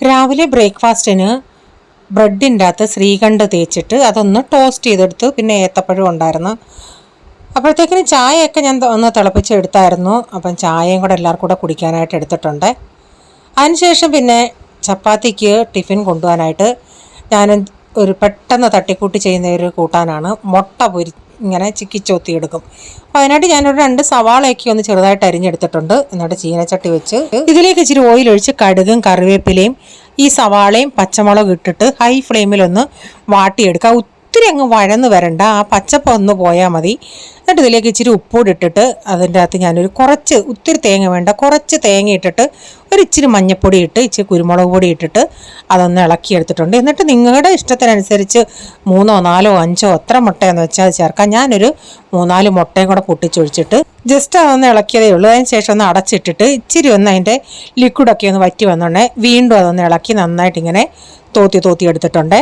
രാവിലെ ബ്രേക്ക്ഫാസ്റ്റിന് ബ്രെഡിൻ്റെ അകത്ത് ശ്രീകണ്ഠ് തേച്ചിട്ട് അതൊന്ന് ടോസ്റ്റ് ചെയ്തെടുത്തു. പിന്നെ ഏത്തപ്പഴം ഉണ്ടായിരുന്നു. അപ്പോഴത്തേക്കിന് ചായയൊക്കെ ഞാൻ ഒന്ന് തിളപ്പിച്ചെടുത്തായിരുന്നു. അപ്പം ചായയും കൂടെ എല്ലാവർക്കും കൂടെ കുടിക്കാനായിട്ട് എടുത്തിട്ടുണ്ട്. അതിനുശേഷം പിന്നെ ചപ്പാത്തിക്ക് ടിഫിൻ കൊണ്ടുപോകാനായിട്ട് ഞാൻ ഒരു പെട്ടെന്ന് തട്ടിക്കൂട്ടി ചെയ്യുന്ന ഒരു കൂട്ടാനാണ്. മുട്ട ഇങ്ങനെ ചിക്കിച്ചോത്തി എടുക്കും. അപ്പോൾ അതിനായിട്ട് ഞാനൊരു 2 സവാളയൊക്കെ ഒന്ന് ചെറുതായിട്ട് അരിഞ്ഞെടുത്തിട്ടുണ്ട്. എന്നിട്ട് ചീനച്ചട്ടി വെച്ച് ഇതിലേക്ക് ഇച്ചിരി ഓയിൽ ഒഴിച്ച് കടുകും കറിവേപ്പിലയും ഈ സവാളയും പച്ചമുളകും ഇട്ടിട്ട് ഹൈ ഫ്ലെയിമിലൊന്ന് വാട്ടിയെടുക്കുക. ഒത്തിരി അങ്ങ് വഴന്ന് വരണ്ട, ആ പച്ചപ്പ് ഒന്ന് പോയാൽ മതി. എന്നിട്ട് ഇതിലേക്ക് ഇച്ചിരി ഉപ്പൂടി ഇട്ടിട്ട് അതിൻ്റെ അകത്ത് ഞാനൊരു ഒത്തിരി തേങ്ങ വേണ്ട, കുറച്ച് തേങ്ങ ഇട്ടിട്ട് ഒരു ഇച്ചിരി മഞ്ഞൾപ്പൊടി ഇട്ട് ഇച്ചിരി കുരുമുളക് പൊടി ഇട്ടിട്ട് അതൊന്ന് ഇളക്കിയെടുത്തിട്ടുണ്ട്. എന്നിട്ട് നിങ്ങളുടെ ഇഷ്ടത്തിനനുസരിച്ച് 3, 4, 5 എത്ര മുട്ടയെന്ന് വെച്ചാൽ അത് ചേർക്കാം. ഞാനൊരു 3-4 മുട്ടയും കൂടെ പൊട്ടിച്ചൊഴിച്ചിട്ട് ജസ്റ്റ് അതൊന്ന് ഇളക്കിയതേ ഉള്ളൂ. അതിന് ശേഷം ഒന്ന് അടച്ചിട്ടിട്ട് ഇച്ചിരി ഒന്ന് അതിൻ്റെ ലിക്വിഡൊക്കെ ഒന്ന് വറ്റി വന്നോണ്ടേ വീണ്ടും അതൊന്ന് ഇളക്കി നന്നായിട്ടിങ്ങനെ തോത്തി എടുത്തിട്ടുണ്ട്.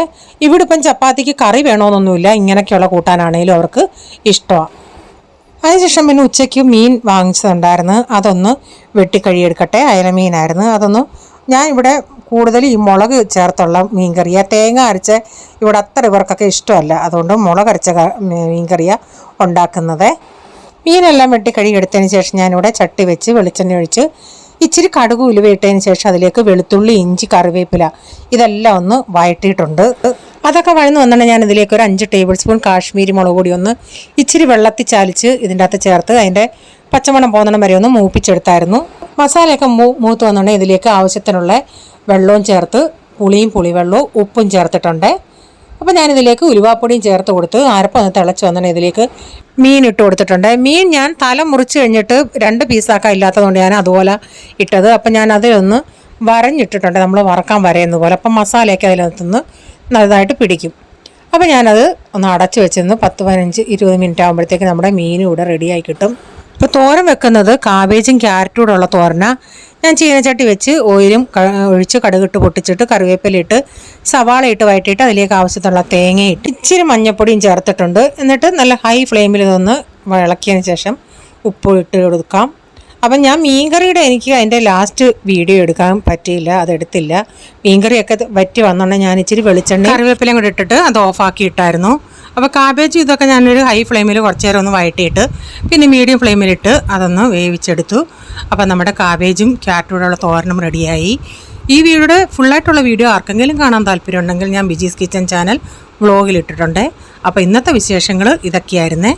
ഇവിടെ ഇപ്പം ചപ്പാത്തിക്ക് കറി വേണമെന്നൊന്നുമില്ല, ഇങ്ങനെയൊക്കെയുള്ള കൂട്ടാനാണെങ്കിലും അവർക്ക് ഇഷ്ടമാണ്. അതിനുശേഷം പിന്നെ ഉച്ചയ്ക്ക് മീൻ വാങ്ങിച്ചതുണ്ടായിരുന്നു. അതൊന്ന് വെട്ടിക്കഴിയെടുക്കട്ടെ. അയല മീനായിരുന്നു. ഞാൻ ഇവിടെ കൂടുതൽ ഈ മുളക് ചേർത്തുള്ള മീൻ കറിയാണ്. തേങ്ങ അരച്ച ഇവിടെ അത്ര ഇവർക്കൊക്കെ ഇഷ്ടമല്ല. അതുകൊണ്ട് മുളക് അരച്ച മീൻ കറിയാണ് ഉണ്ടാക്കുന്നത്. മീനെല്ലാം വെട്ടിക്കഴിയെടുത്തതിന് ശേഷം ഞാനിവിടെ ചട്ടി വെച്ച് വെളിച്ചെണ്ണ ഒഴിച്ച് ഇച്ചിരി കടുക് ഉലുവ ഇട്ടതിന് ശേഷം അതിലേക്ക് വെളുത്തുള്ളി, ഇഞ്ചി, കറിവേപ്പില ഇതെല്ലാം ഒന്ന് വഴറ്റിയിട്ടുണ്ട്. അതൊക്കെ വഴന്ന് വന്നിട്ട് ഞാൻ ഇതിലേക്ക് ഒരു 5 ടേബിൾ സ്പൂൺ കാശ്മീരി മുളക് പൊടി ഒന്ന് ഇച്ചിരി വെള്ളത്തിൽ ചാലിച്ച് ഇതിൻ്റെ അകത്ത് ചേർത്ത് അതിൻ്റെ പച്ചമണം പോകുന്നിടം വരെ ഒന്ന് മൂപ്പിച്ചെടുത്തായിരുന്നു. മസാലയൊക്കെ മൂത്ത് വന്നിട്ടുണ്ടെങ്കിൽ ഇതിലേക്ക് ആവശ്യത്തിനുള്ള വെള്ളവും ചേർത്ത് പുളിവെള്ളവും ഉപ്പും ചേർത്തിട്ടുണ്ട്. അപ്പോൾ ഞാനിതിലേക്ക് ഉലുവാപ്പൊടിയും ചേർത്ത് കൊടുത്ത് അരപ്പം ഒന്ന് തിളച്ച് വന്നിട്ട് ഇതിലേക്ക് മീൻ ഇട്ട് കൊടുത്തിട്ടുണ്ട്. മീൻ ഞാൻ തല മുറിച്ച് കഴിഞ്ഞിട്ട് 2 പീസാക്കാൻ ഇല്ലാത്തതുകൊണ്ട് ഞാൻ അതുപോലെ ഇട്ടത്. അപ്പം ഞാൻ അതിലൊന്ന് വരഞ്ഞിട്ടിട്ടുണ്ട്, നമ്മൾ വറക്കാൻ വരയുന്ന പോലെ. അപ്പം മസാലയൊക്കെ അതിനകത്തുനിന്ന് നല്ലതായിട്ട് പിടിക്കും. അപ്പോൾ ഞാനത് ഒന്ന് അടച്ച് വെച്ചിരുന്ന് 10-15-20 മിനിറ്റ് ആകുമ്പോഴത്തേക്ക് നമ്മുടെ മീനും ഇവിടെ റെഡിയായി കിട്ടും. ഇപ്പോൾ തോരൻ വെക്കുന്നത് കാബേജും ക്യാരറ്റും കൂടെ ഉള്ള തോരനാണ്. ഞാൻ ചീനച്ചട്ടി വെച്ച് ഓയിലും ഒഴിച്ച് കടുകിട്ട് പൊട്ടിച്ചിട്ട് കറിവേപ്പിലയിട്ട് സവാള ഇട്ട് വഴറ്റിയിട്ട് അതിലേക്ക് ആവശ്യത്തിനുള്ള തേങ്ങയിട്ട് ഇച്ചിരി മഞ്ഞൾപ്പൊടിയും ചേർത്തിട്ടുണ്ട്. എന്നിട്ട് നല്ല ഹൈ ഫ്ലെയിമിൽ ഇതൊന്ന് ഇളക്കിയതിന് ശേഷം ഉപ്പ് ഇട്ട് കൊടുക്കാം. അപ്പം ഞാൻ മീൻകറിയുടെ എനിക്ക് അതിൻ്റെ ലാസ്റ്റ് വീഡിയോ എടുക്കാൻ പറ്റിയില്ല, അതെടുത്തില്ല. മീൻകറിയൊക്കെ വറ്റി വന്നുണ്ടെങ്കിൽ ഞാൻ ഇച്ചിരി വെളിച്ചെണ്ണ കറിവേപ്പിലയും കൂടെ ഇട്ടിട്ട് അത് ഓഫാക്കിയിട്ടായിരുന്നു. അപ്പോൾ കാബേജ് ഇതൊക്കെ ഞാനൊരു ഹൈ ഫ്ലെയിമിൽ കുറച്ച് നേരം ഒന്ന് വഴറ്റിയിട്ട് പിന്നെ മീഡിയം ഫ്ലെയിമിലിട്ട് അതൊന്ന് വേവിച്ചെടുത്തു. അപ്പോൾ നമ്മുടെ കാബേജും ക്യാരറ്റോടുള്ള തോരനും റെഡിയായി. ഈ വീഡിയോയുടെ ഫുള്ളായിട്ടുള്ള വീഡിയോ ആർക്കെങ്കിലും കാണാൻ താല്പര്യമുണ്ടെങ്കിൽ ഞാൻ ബിജീസ് കിച്ചൻ ചാനൽ വ്ളോഗിലിട്ടിട്ടുണ്ട്. അപ്പോൾ ഇന്നത്തെ വിശേഷങ്ങൾ ഇതൊക്കെയായിരുന്നേ.